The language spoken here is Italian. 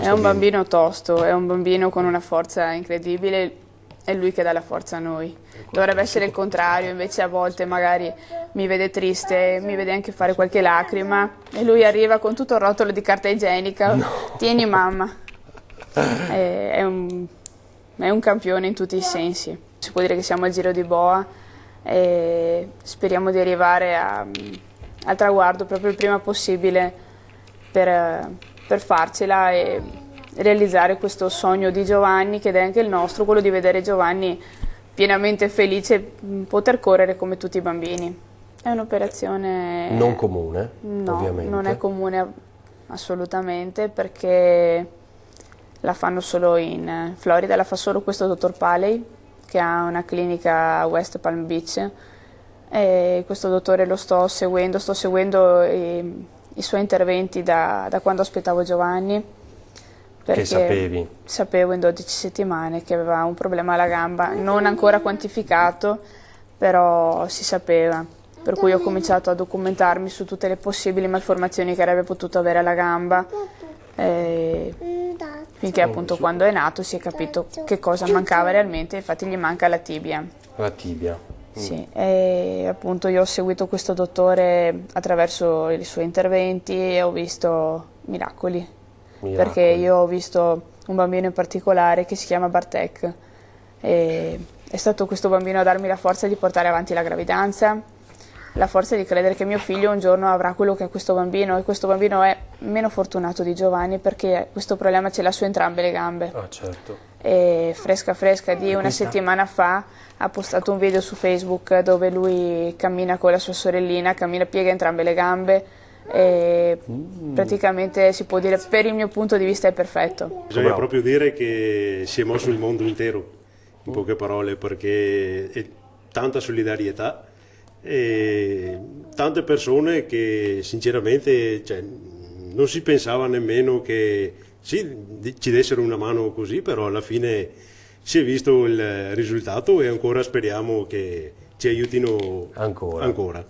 È un bambino tosto, è un bambino con una forza incredibile, è lui che dà la forza a noi. Dovrebbe essere il contrario, invece a volte magari mi vede triste, mi vede anche fare qualche lacrima e lui arriva con tutto il rotolo di carta igienica, tieni mamma. È un campione in tutti i sensi. Si può dire che siamo al Giro di Boa e speriamo di arrivare al traguardo proprio il prima possibile per farcela e realizzare questo sogno di Giovanni, che è anche il nostro, quello di vedere Giovanni pienamente felice, poter correre come tutti i bambini. È un'operazione non comune, no, ovviamente. Non è comune assolutamente, perché la fanno solo in Florida, la fa solo questo dottor Paley, che ha una clinica a West Palm Beach, e questo dottore lo sto seguendo i suoi interventi da quando aspettavo Giovanni, perché che sapevi? Sapevo in 12 settimane che aveva un problema alla gamba, non ancora quantificato, però si sapeva, per cui ho cominciato a documentarmi su tutte le possibili malformazioni che avrebbe potuto avere alla gamba, finché appunto quando è nato si è capito che cosa mancava realmente. Infatti gli manca la tibia. La tibia. Sì, e appunto io ho seguito questo dottore attraverso i suoi interventi e ho visto miracoli. Perché io ho visto un bambino in particolare che si chiama Bartek, e è stato questo bambino a darmi la forza di portare avanti la gravidanza, la forza di credere che mio figlio un giorno avrà quello che ha questo bambino, e questo bambino è meno fortunato di Giovanni perché questo problema ce l'ha su entrambe le gambe. Ah, certo. E fresca di una settimana fa ha postato un video su Facebook dove lui cammina con la sua sorellina, piega entrambe le gambe, e praticamente si può dire, per il mio punto di vista, è perfetto. Bisogna proprio dire che si è mosso il mondo intero, in poche parole, perché è tanta solidarietà e tante persone che sinceramente non si pensava nemmeno che ci dessero una mano così, però alla fine si è visto il risultato e ancora speriamo che ci aiutino ancora.